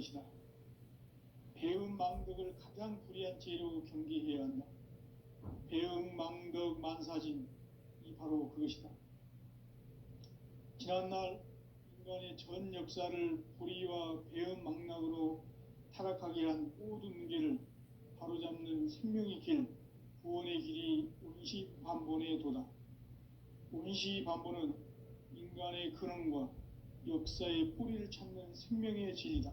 것이다. 배은망덕을 가장 불의한 죄로 경계해야 한다. 배은망덕 만사진, 이 바로 그것이다. 지난날 인간의 전 역사를 불의와 배은망락으로 타락하게 한 모든 문제를 바로잡는 생명의 길, 구원의 길이 운시반본의 도다. 운시반본은 인간의 근원과 역사의 뿌리를 찾는 생명의 진리다.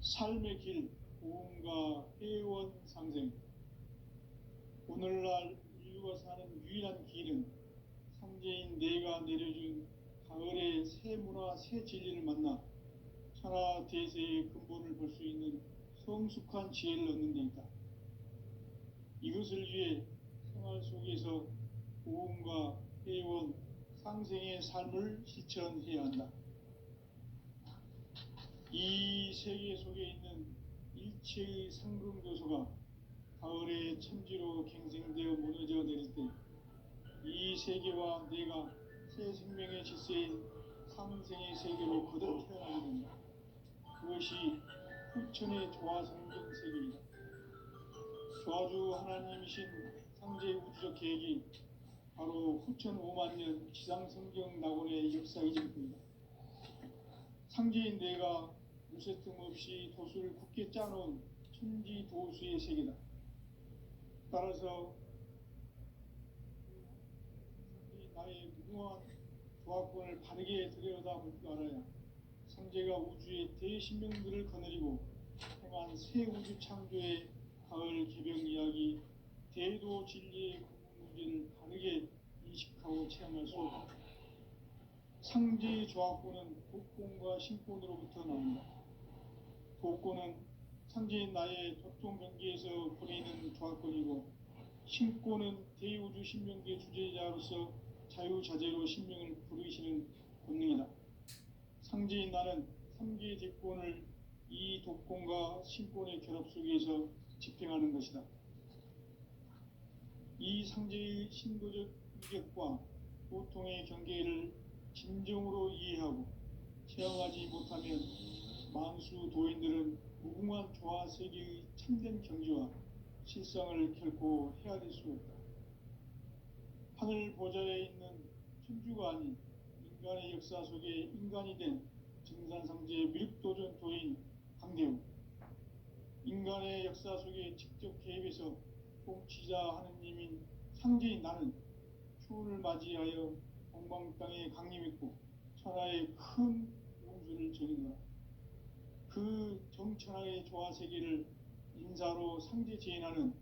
삶의 길, 고음과 회원 상생. 오늘날 인류가 사는 유일한 길은 상제인 내가 내려준 가을의 새 문화, 새 진리를 만나 천하 대세의 근본을 볼 수 있는 성숙한 지혜를 얻는 데 있다. 이것을 위해 생활 속에서 고음과 회원, 상생의 삶을 실천해야 한다. 이 세계 속에 있는 일체의 상금교소가 가을의 천지로 갱생되어 무너져 내릴 때 이 세계와 내가 새 생명의 질서인 상생의 세계로 거듭 태어나게 된다. 그것이 후천의 조화성경 세계이다. 조화주 하나님이신 상제의 우주적 계획이 바로 후천 5만 년 지상성경 낙원의 역사이실 뿐이다. 상제인 내가 무쇠 틈 없이 도수를 굳게 짜놓은 천지 도수의 세계다. 따라서 나의 무궁한 조합권을 바르게 들여다볼 줄 알아야 상제가 우주의 대신명들을 거느리고 행한 새 우주 창조의 가을 개병 이야기, 대도 진리의 근본 문제를 바르게 인식하고 체험할 수 없다. 상제의 조합권은 독권과 신권으로부터 나온다. 독권은 상제인 나의 도통 경계에서 보내는 조합권이고, 신권은 대우주 신명계 주제자로서 자유자재로 신명을 부르시는 권능이다. 상제인 나는 3개의 대권을 이 독권과 신권의 결합 속에서 집행하는 것이다. 이 상제의 신도적 위력과 보통의 경계를 진정으로 이해하고 체험하지 못하면 만수 도인들은 무궁한 조화 세계의 참된 경지와 실상을 결코 헤아릴 수 없다. 하늘 보좌에 있는 천주가 아닌 인간의 역사 속에 인간이 된 정산상제의 미륵도전 도인 강대우, 인간의 역사 속에 직접 개입해서 통치자 하느님인 상제인 나는 추운을 맞이하여 동방 땅에 강림했고 천하의 큰 용수를 전이노라. 그 정천하의 조화세계를 인사로 상제 제인하는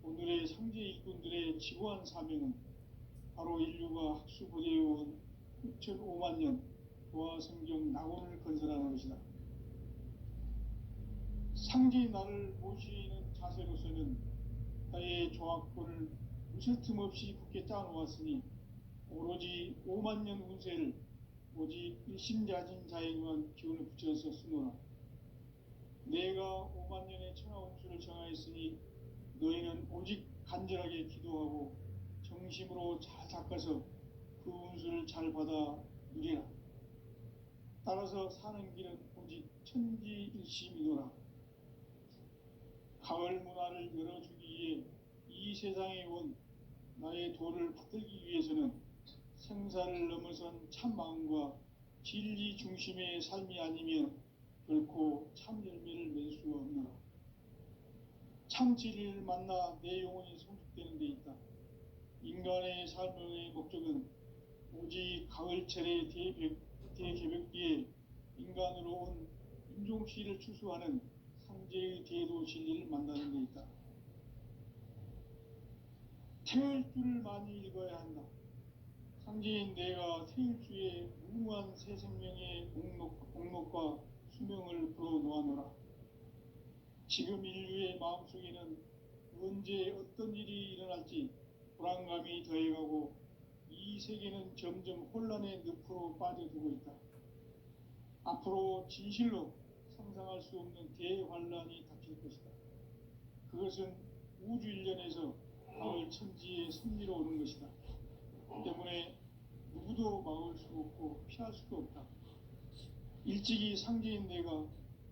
오늘의 상제 일꾼들의 지고한 사명은 바로 인류가 학수고대해온 후천 5만 년 조화성경 낙원을 건설하는 것이다. 상제의 나를 모시는 자세로서는 나의 조합권을 무쇠 틈 없이 굳게 짜놓았으니 오로지 5만 년 운세를 오직 일심자진 자에게만 기운을 붙여서 쓰노라. 내가 5만 년의 천하 운수를 정하였으니 너희는 오직 간절하게 기도하고 정심으로 잘 닦아서 그 운수를 잘 받아 누리라. 따라서 사는 길은 오직 천지일심이노라. 가을 문화를 열어주기 위해 이 세상에 온 나의 도를 받들기 위해서는 생사를 넘어선 참 마음과 진리 중심의 삶이 아니면 결코 참 열매를 맺을 수가 없노라. 참 진리를 만나 내 영혼이 성숙되는 데 있다. 인간의 삶의 목적은 오직 가을철의 대개벽기에 인간으로 온 인종시를 추수하는 상제의 대도 진리를 만나는 데 있다. 태일주를 많이 읽어야 한다. 상제인 내가 태일주의 무궁한 새 생명의 목록과 수명을 풀어놓아노라. 지금 인류의 마음속에는 언제 어떤 일이 일어날지 불안감이 더해가고 이 세계는 점점 혼란의 늪으로 빠져들고 있다. 앞으로 진실로 상상할 수 없는 대환란이 닥칠 것이다. 그것은 우주 일련에서 가을 천지의 섭리로 오는 것이다. 때문에 누구도 막을 수 없고 피할 수도 없다. 일찍이 상제인 내가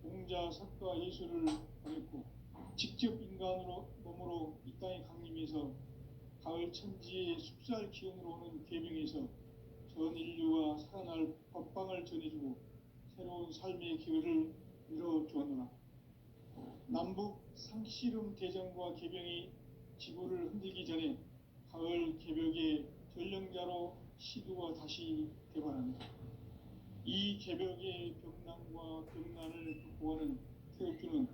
공자, 석가, 예수를 보냈고 직접 인간으로 몸으로 이 땅에 강림해서 가을 천지의 숲살 기운으로 오는 계명에서 전 인류가 살아날 법방을 전해주고 새로운 삶의 기회를 열어주었노라. 남북 상씨름 대전과 계병이 지구를 흔들기 전에 가을 개벽의 전령자로 시두가 다시 대발합니다. 이 개벽의 벽난과 벽난을 극복하는 태극주는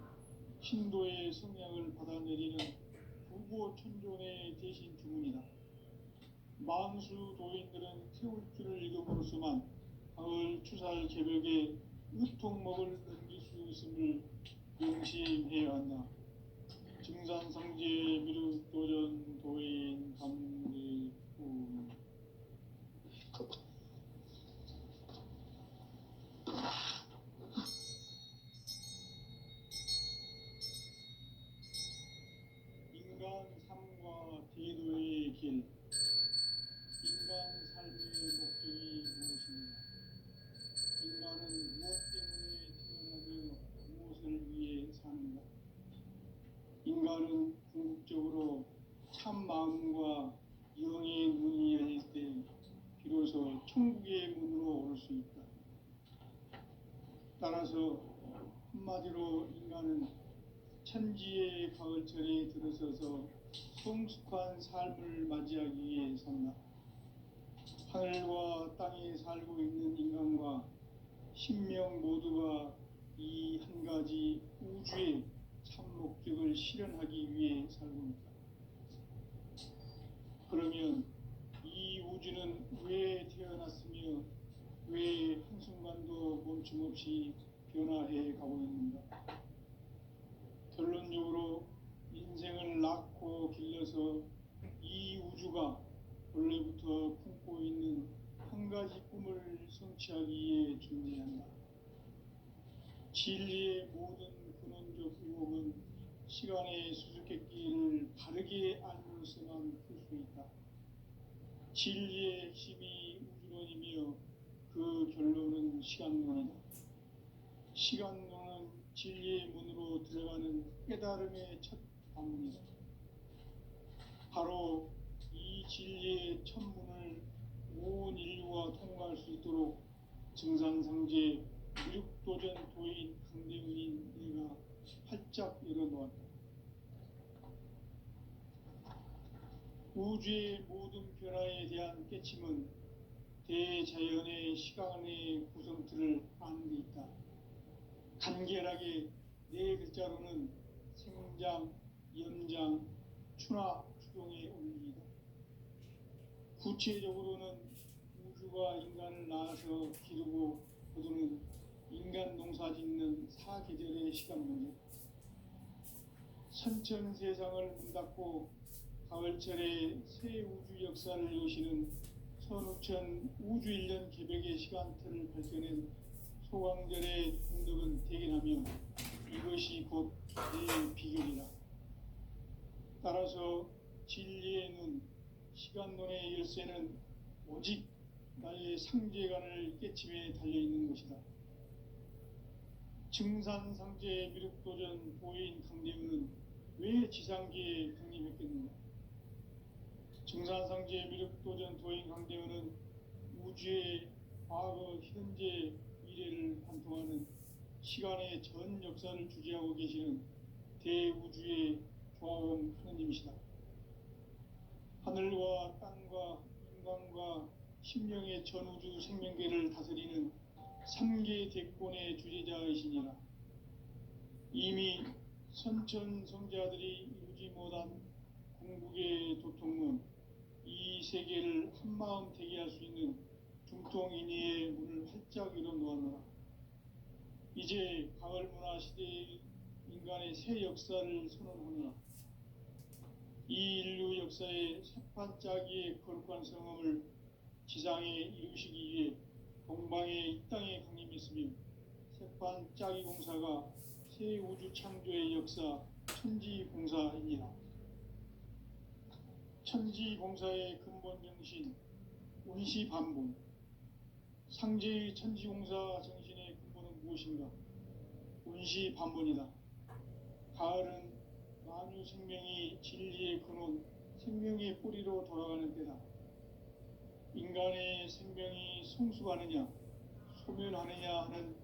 신도의 성향을 받아내리는 부고천존의 대신 주문이다. 만수 도인들은 태울주를 읽음으로써만 가을 추살 개벽의 의통목을 넘길 수 있음을 명심해야 한다. 증산상제 미륵도전 도인 감리구 인간 삶과 대도의 길. 인간 삶의 목적이 무엇인가? 인간은 무엇 때문에 태어나며 무엇을 위해 사는가? 인간은 궁극적으로 참 마음과 영의 문이 열릴 때 비로소 천국의 문으로 오를 수 있다. 따라서 한마디로 인간은 천지의 가을철에 들어서서 성숙한 삶을 맞이하기 위해 산다. 하늘과 땅에 살고 있는 인간과 신명 모두가 이 한 가지 우주의 참 목적을 실현하기 위해 살고 있다. 그러면 이 우주는 왜 태어났으며 왜 한순간도 멈춤없이 변화해 가고 있는가? 결론적으로 인생을 낳고 길러서 이 우주가 원래부터 품고 있는 한 가지 꿈을 성취하기 위해 존재한다. 진리의 모든 근원적 의혹은 시간의 수수께끼를 바르게 알므로서만 풀 수 있다. 진리의 핵심이 우주론이며 그 결론은 시간론이다. 시간론은 진리의 문으로 들어가는 깨달음의 첫 방문이다. 바로 이 진리의 첫 문을 온 인류가 통과할 수 있도록 증산상제 미륵도전 도인 강대훈인 내가 활짝 열어놓았다. 우주의 모든 변화에 대한 깨침은 대자연의 시간의 구성틀을 아는 데 있다. 간결하게 네 글자로는 생장, 연장, 추나 추동의 원리이다. 구체적으로는 우주가 인간을 낳아서 기르고 거두는 인간 농사 짓는 사계절의 시간 문제. 선천 세상을 문 닫고 가을철에 새 우주 역사를 여시는 선우천 우주 1년 개벽의 시간틀을 밝혀낸 소강절의 공덕은 대견하며 이것이 곧 내 비결이다. 따라서 진리의 눈, 시간론의 열쇠는 오직 나의 상제관을 깨침에 달려있는 것이다. 증산상제 미륵도전 도인 강대훈은 왜 지상계에 강림했겠는가? 증산상제 미륵도전 도인 강대훈은 우주의 과거, 현재, 미래를 관통하는 시간의 전 역사를 주재하고 계시는 대우주의 조화원 하느님이시다. 하늘과 땅과 인간과 신명의 전우주 생명계를 다스리는 3계 대권의 주재자이시니라. 이미 선천성자들이 이루지 못한 궁극의 도통문, 이 세계를 한마음 되게 할 수 있는 중통인의의 문을 활짝 열어놓았노라. 이제 가을 문화 시대의 인간의 새 역사를 선언하노라. 이 인류 역사의 새판짜기의 거룩한 성험을 지상에 이루시기 위해 동방의 이 땅에 강림했으며 새판짜기 공사가 새 우주 창조의 역사 천지공사이니라. 천지공사의 근본 정신 운시반분. 상제의 천지공사 정신의 근본은 무엇인가? 운시반본이다. 가을은 만유 생명이 진리의 근원, 생명의 뿌리로 돌아가는 때다. 인간의 생명이 성숙하느냐, 소멸하느냐 하는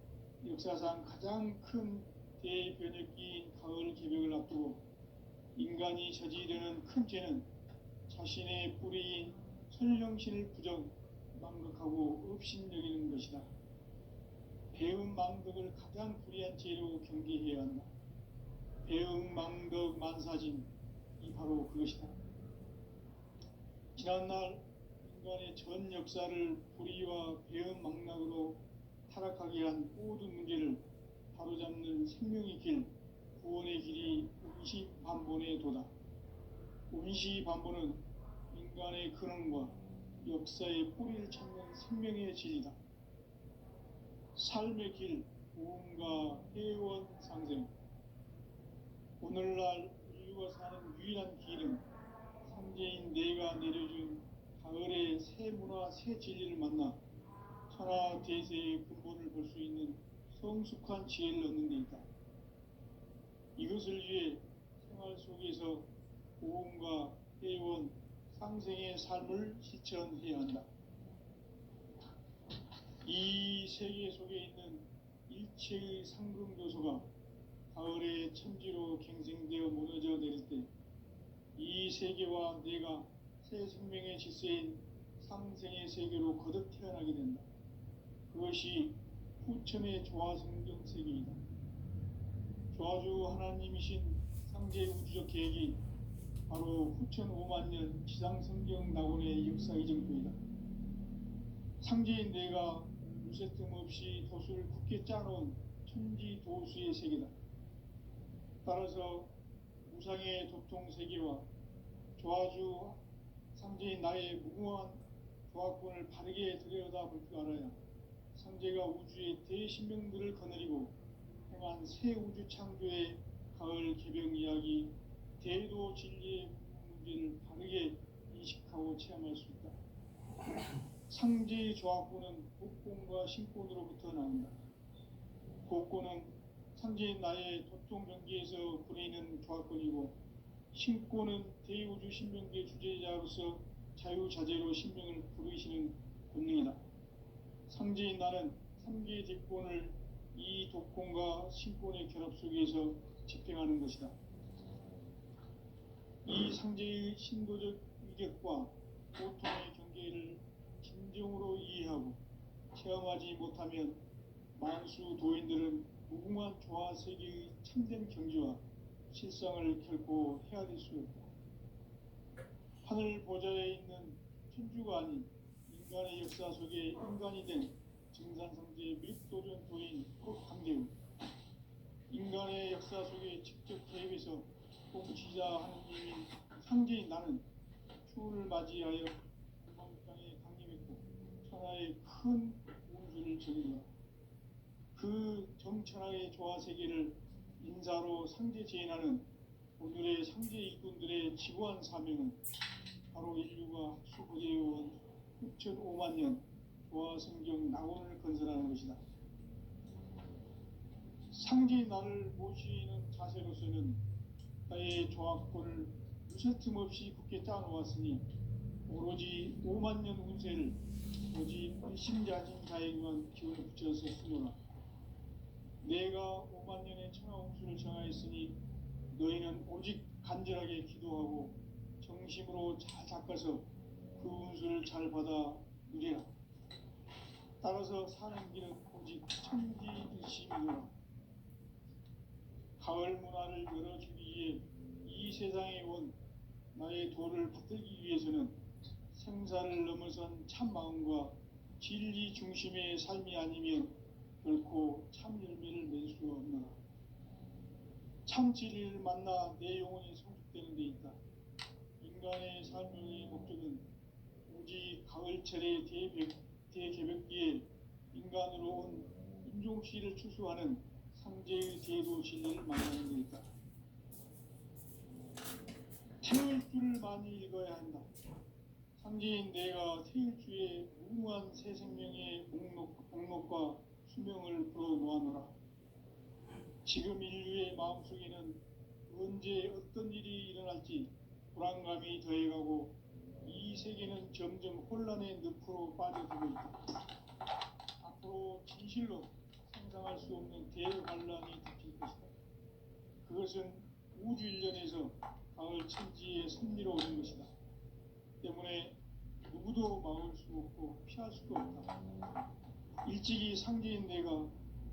역사상 가장 큰 대변혁기인 가을 개벽을 앞두고 인간이 저지르는 큰 죄는 자신의 뿌리인 선령신을 부정, 망각하고 업신여기는 것이다. 배음 망덕을 가장 불의한 죄로 경계해야 한다. 배음 망덕 만사짐이 바로 그것이다. 지난날 인간의 전 역사를 불의와 배음 망락으로 타락하게 한 모든 문제를 바로잡는 생명의 길, 구원의 길이 운시반본의 도다. 운시반본은 인간의 근원과 역사의 뿌리를 찾는 생명의 진리다. 삶의 길, 구원과 회원 상생. 오늘날 인류가 사는 유일한 길은 상제인 내가 내려준 가을의 새 문화, 새 진리를 만나 천하 대세의 근본을 볼 수 있는 성숙한 지혜를 얻는 데 있다. 이것을 위해 생활 속에서 보험과 회원, 상생의 삶을 실천해야 한다. 이 세계 속에 있는 일체의 상금 요소가 가을의 천지로 갱생되어 무너져 내릴 때 이 세계와 내가 새 생명의 질서인 상생의 세계로 거듭 태어나게 된다. 그것이 후천의 조화성경 세계이다. 조화주 하나님이신 상제 우주적 계획이 바로 후천 5만 년 지상성경 낙원의 역사 이정표이다. 상제인 내가 무쇠 틈 없이 도수를 굳게 짜놓은 천지 도수의 세계다. 따라서 우상의 도통 세계와 조화주 상제인 나의 무궁한 조화권을 바르게 들여다볼 줄 알아야 상제가 우주의 대신명들을 거느리고 행한 새 우주 창조의 가을 개벽 이야기, 대도 진리의 문제를 바르게 인식하고 체험할 수 있다. 상제의 조화권은 복권과 신권으로부터 나온다. 복권은 상제인 나의 도통 경계에서 부리는 조화권이고, 신권은 대우주 신명계 주제자로서 자유자재로 신명을 부르시는 권능이다. 상제인 나는 3개의 뒷권을 이 독권과 신권의 결합 속에서 집행하는 것이다. 이 상제의 신도적 위격과 고통의 경계를 진정으로 이해하고 체험하지 못하면 만수 도인들은 무궁한 조화 세계의 참된 경지와 실상을 결코 헤아릴 수 없다. 하늘 보좌에 있는 천주가 아닌 인간의 역사 속에 인간이 된 증산상제의 밀도전 도인 강대우, 인간의 역사 속에 직접 개입해서 통치자 하느님인 상제인 나는 추후를 맞이하여 공방땅에 강림했고 천하의 큰 운수를 정했노라. 그 정천하의 조화세계를 인사로 상제 제인하는 오늘의 상제 일꾼들의 지구한 사명은 바로 인류가 학수고대해온 6,5만 년 조화성경 낙원을 건설하는 것이다. 상제의 나를 모시는 자세로서는 나의 조화권을 무쇠 틈 없이 굳게 짜놓았으니 오로지 5만 년 운세를 오직 일심자진 자에게만 기운을 붙여서 쓰노라. 내가 5만 년의 천하 운수를 정하였으니 너희는 오직 간절하게 기도하고 정심으로 잘 닦아서 그 운수를 잘 받아 누리라. 따라서 사는 길은 오직 천지일심이노라. 가을 문화를 열어주기 위해 이 세상에 온 나의 도를 붙들기 위해서는 생사를 넘어선 참 마음과 진리 중심의 삶이 아니면 결코 참 열매를 낼 수 없노라. 참 진리를 만나 내 영혼이 성숙되는 데 있다. 인간의 삶의 목적은 오직 가을철의 대개벽기에 인간으로 온 인종씨를 추수하는 상제의 대도 진리를 만나는 데 있다. 태울주를 많이 읽어야 한다. 상제인 내가 태울주의 무궁한 새 생명의 목록과 수명을 풀어 놓아노라. 지금 인류의 마음속에는 언제 어떤 일이 일어날지 불안감이 더해가고 이 세계는 점점 혼란의 늪으로 빠져들고 있다. 앞으로 진실로 상상할 수 없는 대환란이 닥칠 것이다. 그것은 우주 일련에서 가을 천지의 섭리로 오는 것이다. 때문에 누구도 막을 수 없고 피할 수도 없다. 일찍이 상제인 내가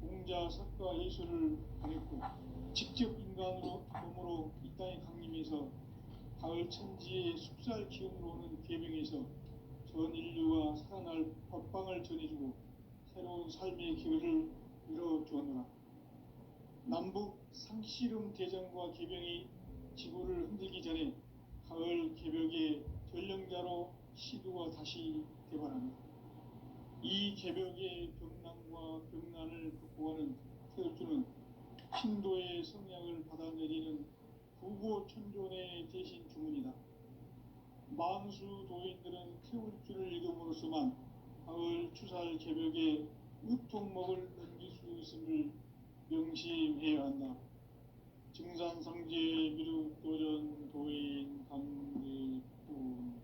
공자, 석가, 예수를 보냈고 직접 인간으로 몸으로 이 땅에 강림해서 가을 천지의 숲살 기운으로 오는 계명에서 전 인류가 살아날 법방을 전해주고 새로운 삶의 기회를 이뤄주었노라. 남북 상씨름 대전과 계병이 지구를 흔들기 전에 가을 개벽의 전령자로 시두가 다시 대발합니다. 이 개벽의 병난과 병난을 극복하는 태울주는 신도의 성향을 받아내리는 부고천존의 대신 주문이다. 만수 도인들은 태울주를 이름으로서만 가을 추살 개벽에 우통목을 넘길 수 있음을 명심해야 한다. 증산상제 미륵도전 도인 강대뿐.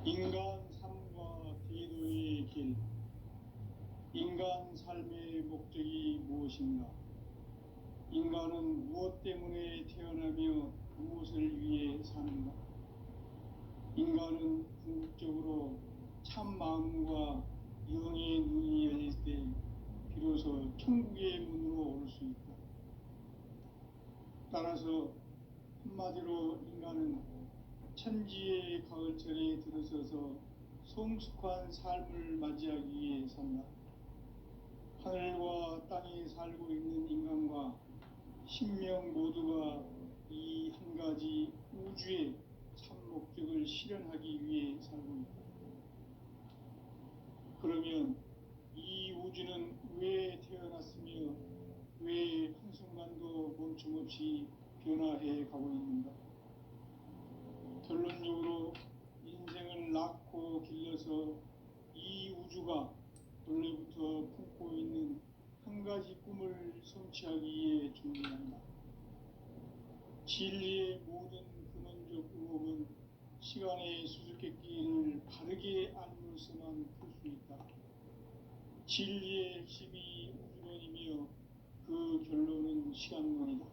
인간 삶과 대도의 길. 인간 삶의 목적이 무엇인가? 인간은 무엇 때문에 태어나며 무엇을 위해 사는가? 인간은 궁극적으로 참 마음과 영의 눈이 열릴 때 비로소 천국의 문으로 올 수 있다. 따라서 한마디로 인간은 천지의 가을철에 들어서서 성숙한 삶을 맞이하기 위해 산다. 하늘과 땅에 살고 있는 인간과 신명 모두가 이 한 가지 우주의 참 목적을 실현하기 위해 살고 있다. 그러면 이 우주는 왜 태어났으며 왜 한순간도 멈춤없이 변화해 가고 있는가? 결론적으로 인생을 낳고 길러서 이 우주가 원래부터 품고 있는 한 가지 꿈을 성취하기 위해 준비한다. 진리의 모든 근원적 의혹은 시간의 수수께끼를 바르게 알므로서만 풀 수 있다. 진리의 핵심이 우주론이며 그 결론은 시간론이다.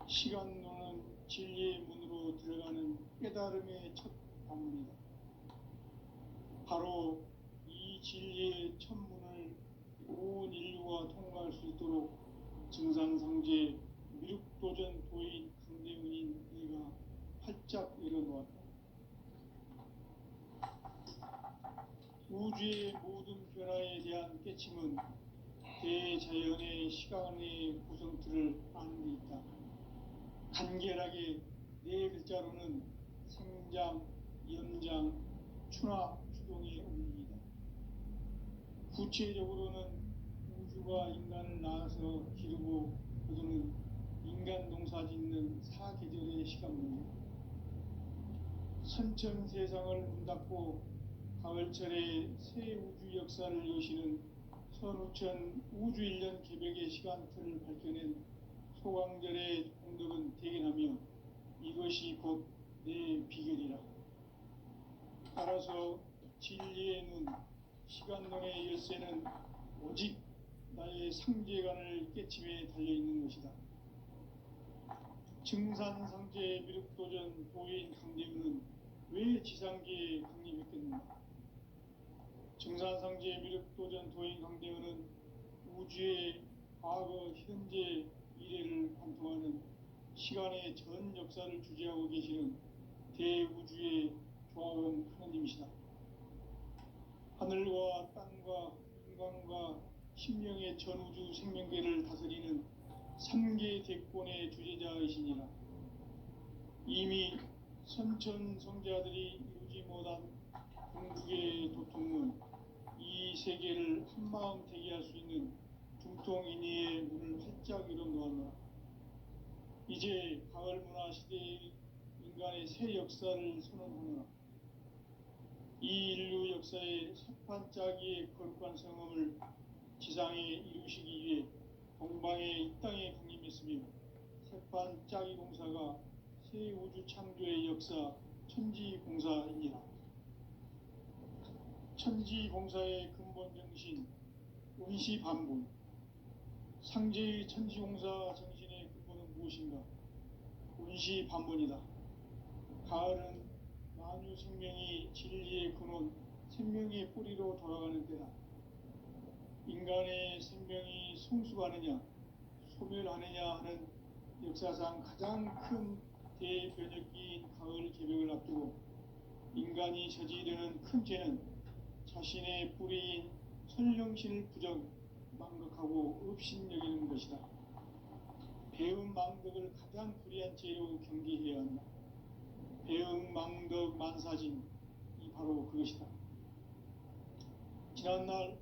시간론은 진리의 문으로 들어가는 깨달음의 첫 방문이다. 바로 이 진리의 첫 문을 온 인류가 통과할 수 있도록 증산상제 미륵도전 도인 강대문인 내가 활짝 열어놓았다. 우주의 모든 변화에 대한 깨침은 대자연의 시간의 구성틀을 아는 데 있다. 간결하게 네 글자로는 생장, 연장, 추나 추동의 원리이다. 구체적으로는 우주가 인간을 낳아서 기르고 거두는 인간 농사 짓는 사계절의 시간문이다. 선천 세상을 문닫고 가을철에 새 우주 역사를 여시는 선우천 우주일년 개벽의 시간틀을 밝혀낸 소강절의 공덕은 대견하며 이것이 곧 내 비결이라. 따라서 진리의 눈, 시간론의 열쇠는 오직 나의 상제관을 깨침에 달려있는 것이다. 증산상제 미륵도전 도인 강대문은 왜 지상계에 강림했겠는가? 증산상제 미륵도전 도인 강대문은 우주의 과거, 현재, 미래를 관통하는 시간의 전 역사를 주재하고 계시는 대우주의 조화원 하나님이시다. 하늘과 땅과 인간과 심령의 전우주 생명계를 다스리는 3계 대권의 주재자이시니라. 이미 선천성자들이 이루지 못한 궁극의 도통은 이 세계를 한마음 되게 할 수 있는 중통인의의 문을 활짝 열어놓았노라. 이제 가을 문화 시대의 인간의 인간의 새 역사를 선언하노라. 이 인류 역사의 새판짜기의 거룩한 성음을 지상에 이루시기 위해 동방의 이 땅에 강림했으며 새판짜기 공사가 새 우주 창조의 역사 천지공사이니라. 천지공사의 근본 정신 운시반본. 상제의 천지공사 정신의 근본은 무엇인가? 운시반본이다. 가을은 만유 생명이 진리의 근원, 생명의 뿌리로 돌아가는 때다. 인간의 생명이 성숙하느냐, 소멸하느냐 하는 역사상 가장 큰 대변혁기인 가을 개벽을 앞두고 인간이 저지르는 큰 죄는 자신의 뿌리인 선령신을 부정, 망각하고 업신여기는 것이다. 배음 망덕을 가장 불의한 죄로 경계해야 한다. 배음 망덕 만사진이 바로 그것이다. 지난날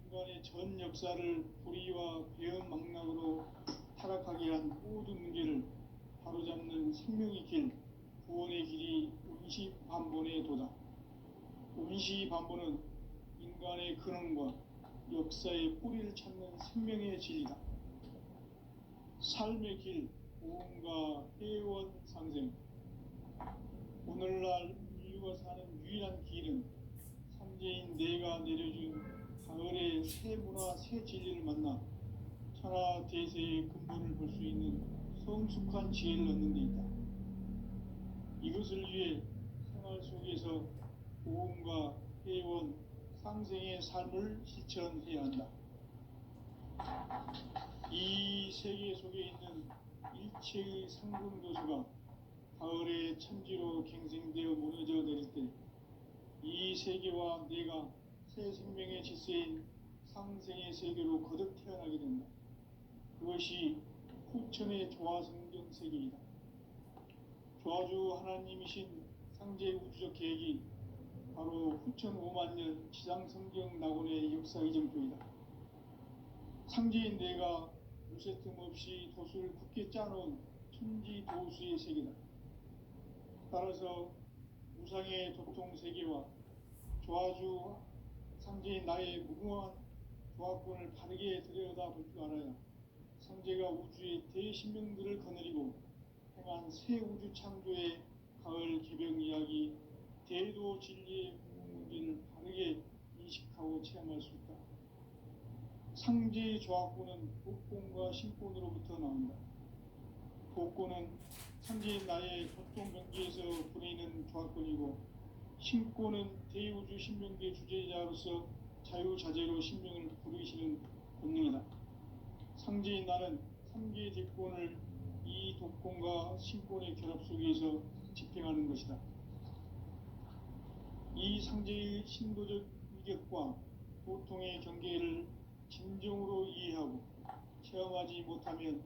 인간의 전 역사를 불의와 배음 망락으로 타락하게 한 모든 문제를 바로잡는 생명의 길, 구원의 길이 운시반본의 도다. 운시반본은 인간의 근원과 역사의 뿌리를 찾는 생명의 진리다. 삶의 길, 보험과 회원 상생. 오늘날 인류가 사는 유일한 길은 삼재인 내가 내려준 가을의 새 문화, 새 진리를 만나 천하 대세의 근본을 볼 수 있는 성숙한 지혜를 얻는 데 있다. 이것을 위해 생활 속에서 보험과 회원, 상생의 삶을 실천해야 한다. 이 세계 속에 있는 일체의 상금도수가 가을의 천지로 갱생되어 무너져 내릴 때 이 세계와 내가 새 생명의 질서인 상생의 세계로 거듭 태어나게 된다. 그것이 후천의 조화성경 세계이다. 조화주 하나님이신 상제 우주적 계획이 바로 후천 5만 년 지상성경 낙원의 역사 이정표이다. 상제인 내가 무쇠 틈 없이 도수를 굳게 짜놓은 천지 도수의 세계다. 따라서 무상의 도통 세계와 조화주 상제인 나의 무궁한 조화권을 바르게 들여다볼 줄 알아야 상제가 우주의 대신명들을 거느리고 행한 새 우주 창조의 가을 개벽 이야기, 대도 진리의 문제를 바르게 인식하고 체험할 수 있다. 상제의 조화권은 복권과 신권으로부터 나온다. 복권은 상제인 나의 도통 경계에서 부리는 조화권이고, 신권은 대우주 신명계 주제자로서 자유자재로 신명을 부르시는 본능이다. 상제인 나는 3개의 대권을 이 독권과 신권의 결합 속에서 집행하는 것이다. 이 상제의 신도적 위격과 보통의 경계를 진정으로 이해하고 체험하지 못하면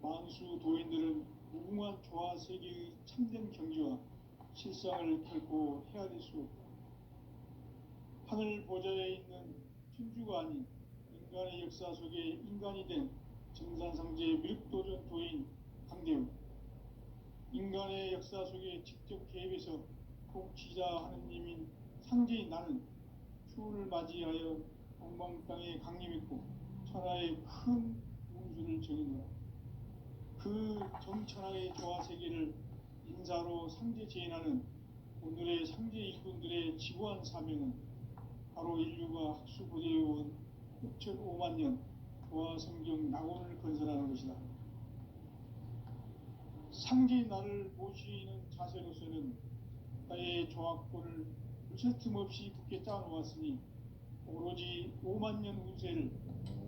만수 도인들은 무궁한 조화 세계의 참된 경지와 실상을 결코 헤아릴 수 없다. 하늘 보좌에 있는 천주가 아닌 인간의 역사 속에 인간이 된 정산상제의 미륵도전 도인 강대우. 인간의 역사 속에 직접 개입해서 통치자 하느님인 상제인 나는 추후를 맞이하여 동방 땅에 강림했고 천하의 큰 운수를 정의노라. 그 정천하의 조화 세계를 인사로 상제 제인하는 오늘의 상제 일꾼들의 지구한 사명은 바로 인류가 학수고대해온 6,5만 년 조화 성경 낙원을 건설하는 것이다. 상제인 나를 모시는 자세로서는 나의 조화권을 무쇠 틈 없이 굳게 짜놓았으니 오로지 5만 년 운세를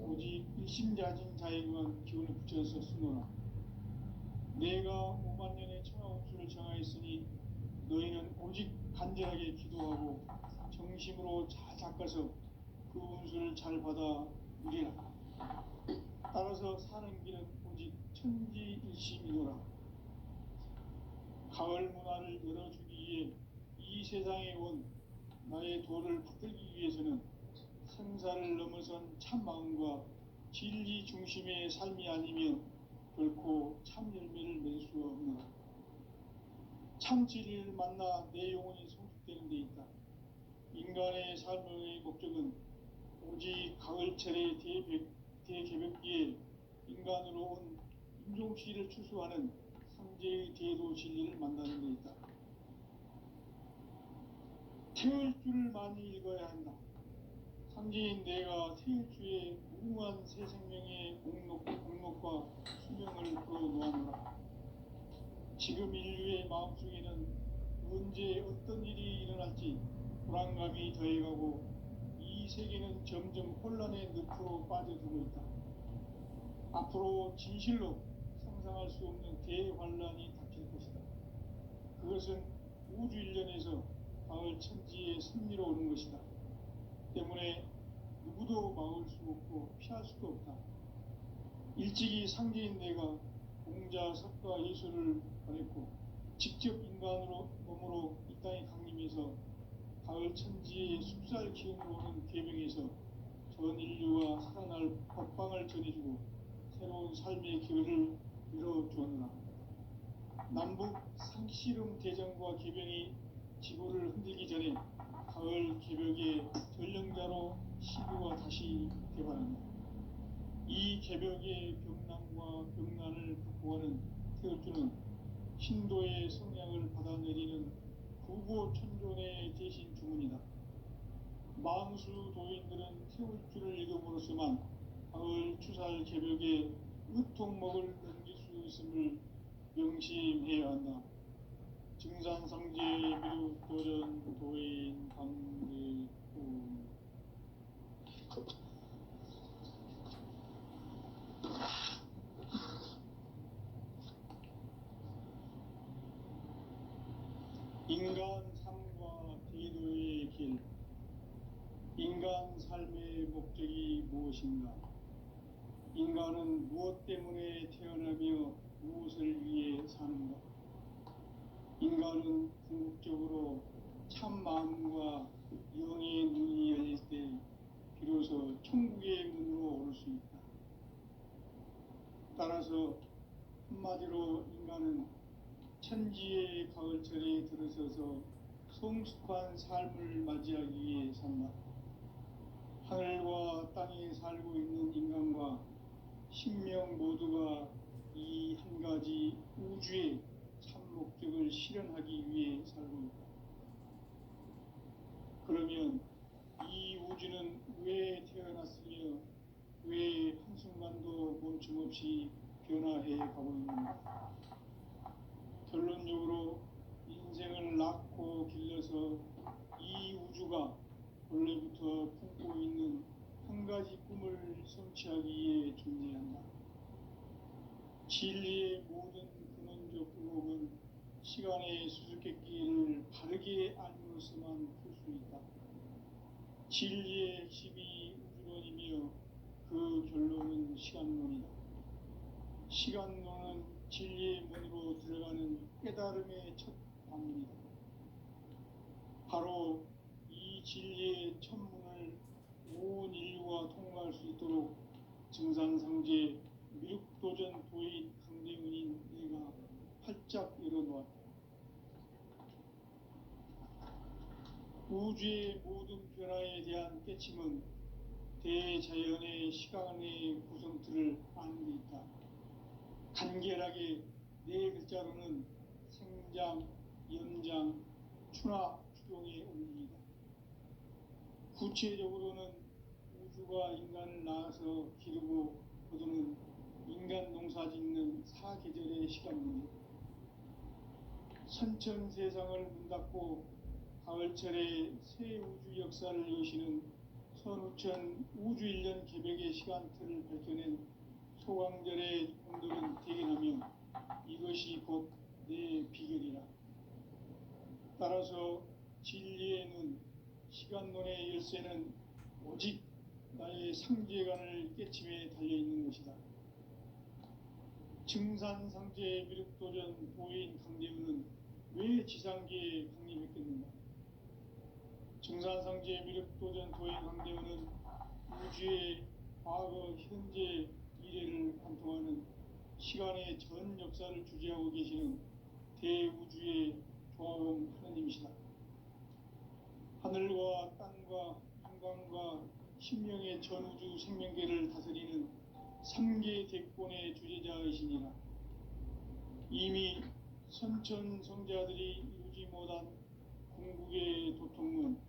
오직 일심자진 자에게만 기운을 붙여서 쓰노라. 내가 5만 년의 천하 운수를 정하였으니 너희는 오직 간절하게 기도하고 정심으로 잘 닦아서 그 운수를 잘 받아 누리라. 따라서 사는 길은 오직 천지일심이노라. 가을 문화를 열어주기 위해 이 세상에 온 나의 도를 붙들기 위해서는 생사를 넘어선 참 마음과 진리 중심의 삶이 아니면 결코 참 열매를 맺을 수 없노라. 참 진리를 만나 내 영혼이 성숙되는 데 있다. 인간의 삶의 목적은 오직 가을철의 대개벽기에 인간으로 온 임종시를 추수하는 상제의 대도 진리를 만나는 데 있다. 태을주를 많이 읽어야 한다. 상제인 내가 태을주의 무궁한 새 생명의 공록과 수명을 풀어놓아노라. 지금 인류의 마음속에는 언제 어떤 일이 일어날지 불안감이 더해가고 이 세계는 점점 혼란의 늪으로 빠져들고 있다. 앞으로 진실로 상상할 수 없는 대환란이 닥칠 것이다. 그것은 우주 일련에서 가을 천지의 승리로 오는 것이다. 때문에 누구도 막을 수 없고 피할 수도 없다. 일찍이 상제인 내가 공자, 석가, 예수를 보냈고 직접 인간으로 몸으로 이 땅에 강림해서 가을 천지의 숲살 기운으로 오는 계명에서 전 인류와 살아날 법방을 전해주고 새로운 삶의 기회를 열어주었노라. 남북 상씨름 대전과 계병이 지구를 흔들기 전에 가을 개벽의 전령자로 시구가 다시 개발한다. 이 개벽의 병난과 병난을 극복하는 태을주는 신도의 성향을 받아내리는 구고천존의 대신 주문이다. 망수 도인들은 태을주를 읽음으로써만 가을 추살 개벽의 으통목을 넘길 수 있음을 명심해야 한다. 증산상제 미륵도전 도인 강대구 인간 삶과 대도의 길. 인간 삶의 목적이 무엇인가? 인간은 무엇 때문에 태어나며 무엇을 위해 사는가? 인간은 궁극적으로 참 마음과 영의 눈이 열릴 때 비로소 천국의 문으로 오를 수 있다. 따라서 한마디로 인간은 천지의 가을철에 들어서서 성숙한 삶을 맞이하기 위해 산다. 하늘과 땅에 살고 있는 인간과 신명 모두가 이 한 가지 우주의 참 목적을 실현하기 위해 살고 있다. 그러면 이 우주는 왜 태어났으며 왜 한순간도 멈춤없이 변화해 가고 있는가? 결론적으로 인생을 낳고 길러서 이 우주가 원래부터 품고 있는 한 가지 꿈을 성취하기 위해 존재한다. 진리의 모든 근원적 의혹은 시간의 수수께끼를 바르게 알므로서만 풀 수 있다. 진리의 핵심이 우주론이며 그 결론은 시간론이다. 시간론은 진리의 문으로 들어가는 깨달음의 첫 방문이다. 바로 이 진리의 첫문을 온 인류가 통과할 수 있도록 증산상제 미륵도전 도인 강대문인 내가 활짝 열어놓았다. 우주의 모든 변화에 대한 깨침은 대자연의 시간의 구성틀을 아는 데 있다. 간결하게 네 글자로는 생장, 연장, 추나 추동의 원리이다. 구체적으로는 우주가 인간을 낳아서 기르고 거두는 인간 농사 짓는 사계절의 시간문이다. 선천 세상을 문 닫고 가을철에 새 우주 역사를 여시는 선우천 우주일년 개벽의 시간틀을 밝혀낸 소강절의 공들은 대견하며 이것이 곧 내 비결이라. 따라서 진리의 눈, 시간론의 열쇠는 오직 나의 상제관을 깨침에 달려있는 것이다. 증산상제 미륵도전 도인 강대문은 왜 지상계에 강림했겠는가? 증산상제 미륵도전 도인 강대문은 우주의 과거, 현재, 미래를 관통하는 시간의 전 역사를 주재하고 계시는 대우주의 인간의 전우주 생명계를 다스리는 3계 대권의 주제자이시니라. 이미 선천성자들이 이루지 못한 궁극의 도통문,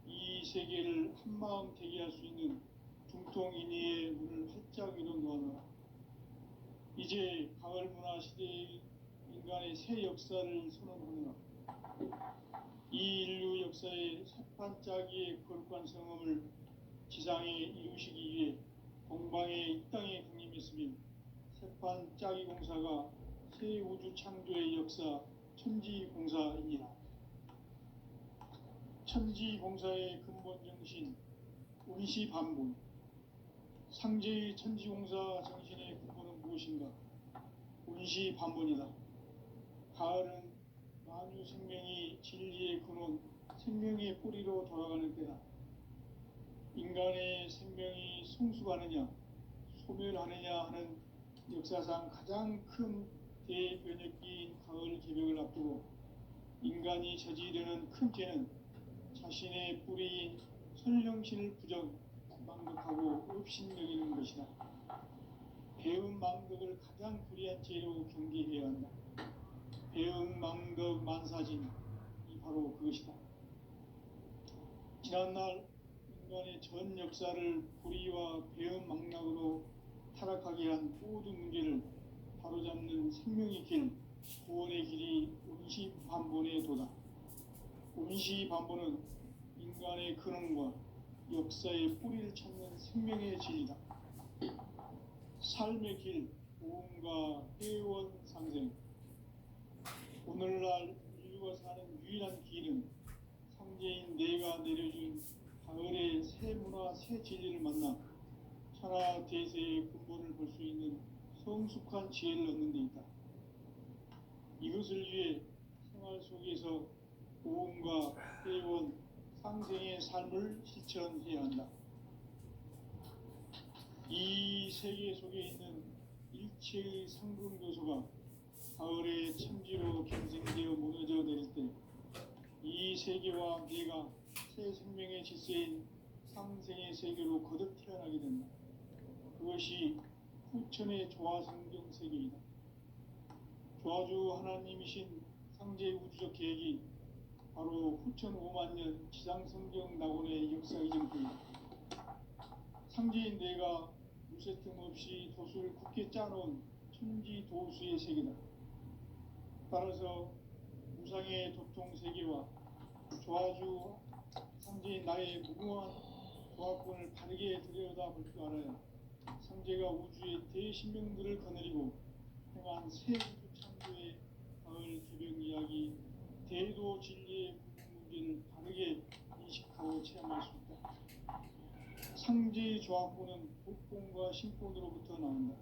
이 세계를 한마음 되게 할 수 있는 중통인의의 문을 활짝 열어놓아라. 이제 가을 문화 시대의 인간의 새 역사를 선언하노라. 이 인류 역사의 새반짝이의 거룩한 성험을 지상에 이루시기 위해 동방의 이 땅에 강림했으며 새반짝이 공사가 새 우주 창조의 역사 천지공사이니라. 천지공사의 근본 정신 운시반본. 상제의 천지공사 정신의 근본은 무엇인가? 운시반본이다. 가을은 만유 생명이 진리의 근원, 생명의 뿌리로 돌아가는 때다. 인간의 생명이 성숙하느냐, 소멸하느냐 하는 역사상 가장 큰 대변혁기인 가을 개벽을 앞두고 인간이 저지르는 큰 죄는 자신의 뿌리인 선령신을 망덕하고 업신여기는 것이다. 배은 망덕을 가장 불의한 죄로 경계해야 한다. 배은 망덕 만사진이 바로 그것이다. 지난날 인간의 전 역사를 불의와 배은 망락으로 타락하게 한 모든 문제를 바로잡는 생명의 길, 구원의 길이 운시반본의 도다. 운시반본은 인간의 근원과 역사의 뿌리를 찾는 생명의 진리다. 삶의 길, 보험과 회원 상생. 오늘날 인류가 사는 유일한 길은 상제인 내가 내려준 가을의 새 문화, 새 진리를 만나 천하 대세의 근본을 볼 수 있는 성숙한 지혜를 얻는 데 있다. 이것을 위해 생활 속에서 보험과 회원, 상생의 삶을 실천해야 한다. 이 세계 속에 있는 일체의 상금 요소가 가을의 천지로 경생되어 무너져 내릴 때 이 세계와 내가 새 생명의 질서인 상생의 세계로 거듭 태어나게 된다. 그것이 후천의 조화성경 세계이다. 조화주 하나님이신 상제 우주적 계획이 바로 후천 5만 년 지상성경 낙원의 역사 이전부이다. 상제인 내가 무쇠 틈 없이 도수를 굳게 짜놓은 천지 도수의 세계다. 따라서 무상의 도통 세계와 조화주 상제인 나의 무궁한 조화권을 바르게 들여다볼 줄 알아야 상제가 우주의 대신명들을 거느리고 행한 새 우주 창조의 가을 개벽 이야기, 대도 진리의 문제를 바르게 인식하고 체험할 수 있다. 상제의 조화권은 독권과 신권으로부터 나온다.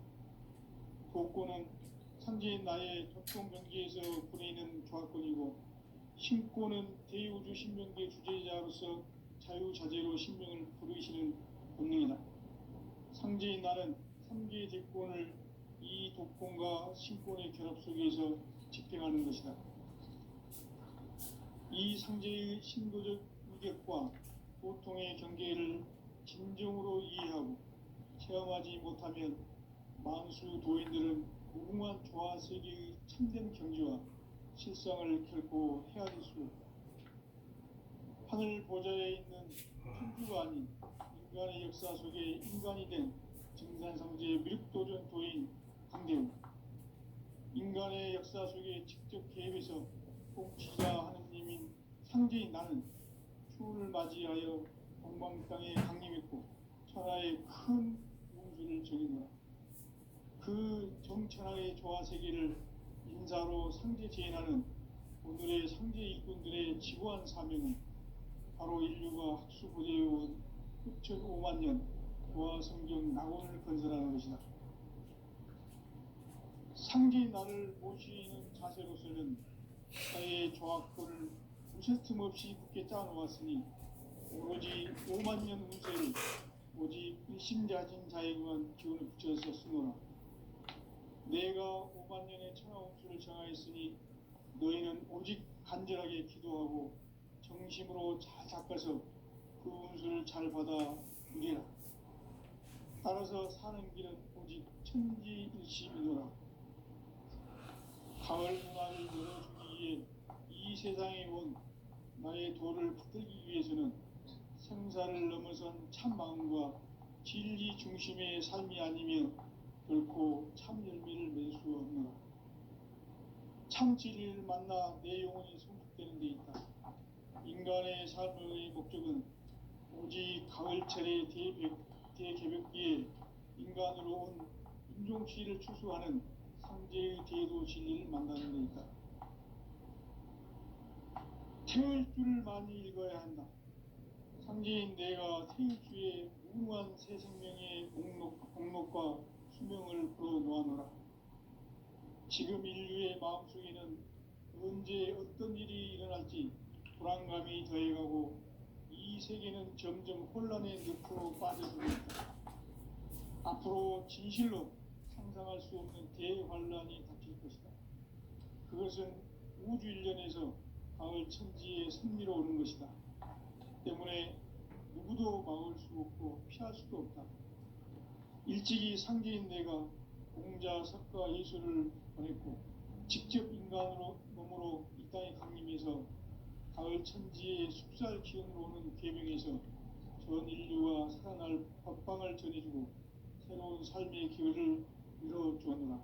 독권은 상제인 나의 도통 경계에서 부리는 조화권이고, 신권은 대우주 신명계 주제자로서 자유자재로 신명을 부르시는 본능이다. 상제인 나는 3개의 대권을 이 독권과 신권의 결합 속에서 집행하는 것이다. 이 상제의 신도적 위격과 보통의 경계를 진정으로 이해하고 체험하지 못하면 만수 도인들은 무궁한 조화 세계의 참된 경지와 실상을 결코 헤아릴 수 없다. 하늘 보좌에 있는 천주가 아닌 인간의 역사 속에 인간이 된 증산상제의 미륵도전 도인 강대우. 인간의 역사 속에 직접 개입해서 통치자 하느님인 상제인 나는 추운을 맞이하여 동방 땅에 강림했고 천하의 큰 운수를 정인노라. 그 정천하의 조화 세계를 인사로 상제 제인하는 오늘의 상제 일꾼들의 지구한 사명은 바로 인류가 학수고대해온 후천 5만 년 조화 성경 낙원을 건설하는 것이다. 상제인 나를 모시는 자세로서는 사회의 조화권을 무쇠틈 없이 굳게 짜놓았으니 오로지 5만 년 운세를 오직 일심자진 자에게만 기운을 붙여서 쓰노라. 내가 5만 년의 천하 운수를 정하였으니 너희는 오직 간절하게 기도하고 정심으로 잘 닦아서 그 운수를 잘 받아 누리라. 따라서 사는 길은 오직 천지일심이노라. 가을 문화를 열어주기 위해 이 세상에 온 나의 도를 붙들기 위해서는 생사를 넘어선 참 마음과 진리 중심의 삶이 아니면 결코 참 열매를 맺을 수 없노라. 참 진리를 만나 내 영혼이 성숙되는 데 있다. 인간의 삶의 목적은 오직 가을철의 대개벽기에 인간으로 온 인종치를 추수하는 상제의 대도 진리를 만나는 데 있다. 태울 줄을 많이 읽어야 한다. 상제인 내가 태울 주의 무궁한 새 생명의 목록과 수명을 풀어 놓아노라. 지금 인류의 마음속에는 언제 어떤 일이 일어날지 불안감이 더해가고 이 세계는 점점 혼란의 늪으로 빠져들고 있다. 앞으로 진실로 상상할 수 없는 대환란이 닥칠 것이다. 그것은 우주 일련에서 가을 천지에 선미로 오는 것이다. 때문에 누구도 막을 수 없고 피할 수도 없다. 일찍이 상제인 내가 공자, 석가, 예수를 보냈고 직접 인간으로 몸으로 이 땅에 강림해서 가을 천지의 숙살 기운으로 오는 계명에서 전 인류가 살아날 법방을 전해주고 새로운 삶의 기회를 이뤄주었노라.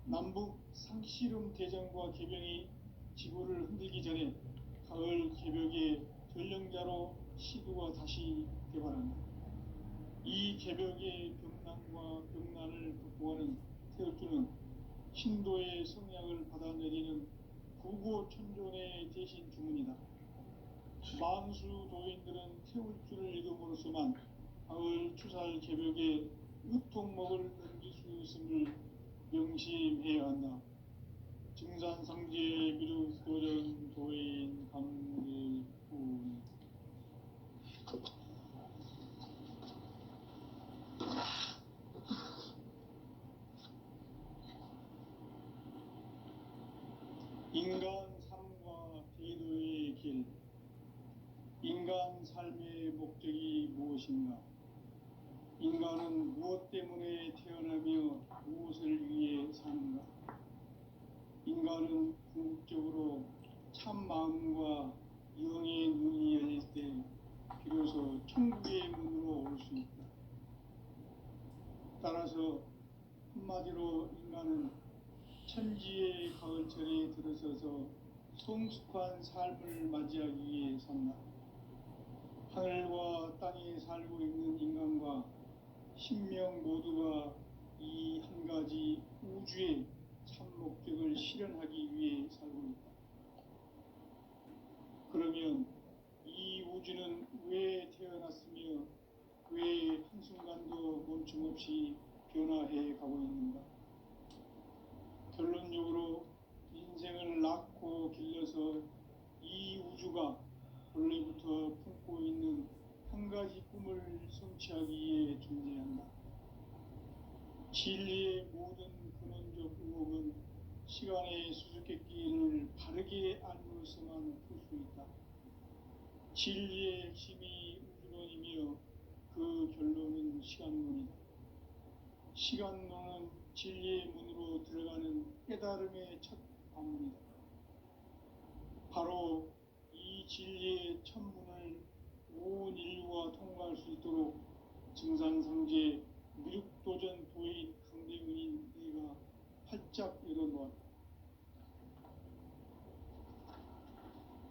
남북 상씨름 대전과 개병이 지구를 흔들기 전에 가을 개벽의 전령자로 시두가 다시 개발한다. 이 개벽의 병난과 병난을 극복하는 태극주는 신도의 성향을 받아내리는 구고천존의 대신 주문이다. 만수 도인들은 태울주를 읽음으로써만 가을 추살 개벽의 으통목을 넘길 수 있음을 명심해야 한다. 증산상제 미륵도전 도인 강길군. 인간 삶과 대도의 길. 인간 삶의 목적이 무엇인가? 인간은 무엇 때문에 태어나며 무엇을 위해 사는가? 인간은 궁극적으로 참 마음과 영의 눈이 열릴 때 비로소 천국의 문으로 올 수 있다. 따라서 한마디로 인간은 천지의 가을철에 들어서서 성숙한 삶을 맞이하기 위해 산다. 하늘과 땅에 살고 있는 인간과 신명 모두가 이 한 가지 우주의 참 목적을 실현하기 위해 살고 있다. 그러면 이 우주는 왜 태어났으며 왜 한순간도 멈춤없이 변화해 가고 있는가? 결론적으로 인생을 낳고 길러서 이 우주가 원래부터 품고 있는 한 가지 꿈을 성취하기 위해 존재한다. 진리의 모든 근원적 의혹은 시간의 수수께끼를 바르게 알므로서만 풀 수 있다. 진리의 핵심이 우주론이며 그 결론은 시간론이다. 시간론은 진리의 문으로 들어가는 깨달음의 첫 관문이다. 바로 이 진리의 첫 문을 온 인류가 통과할 수 있도록 증산상제 미륵도전 도인 강대근인 내가 활짝 열어놓았다.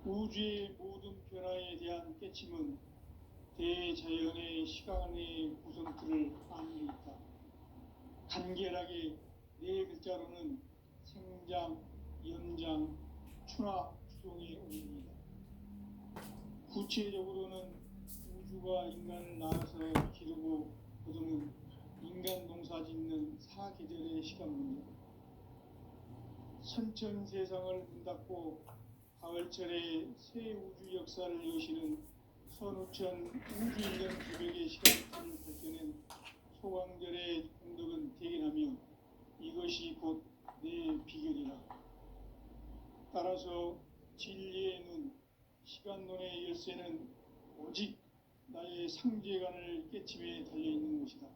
우주의 모든 변화에 대한 깨침은 대자연의 시간의 구성틀을 안고 있다. 간결하게 네 글자로는 생장, 연장, 추나 추동의 원리입니다. 구체적으로는 우주가 인간을 낳아서 기르고 거두는 인간 농사 짓는 사계절의 시간 문제. 선천 세상을 문 닫고 가을철에 새 우주 역사를 여시는 선우천 우주 일년 기백의 시간틀을 밝혀낸 소강절의 공덕은 대견하며 이것이 곧 내 비결이라. 따라서 진리의 눈, 시간론의 열쇠는 오직 나의 상제간을 깨침에 달려있는 것이다.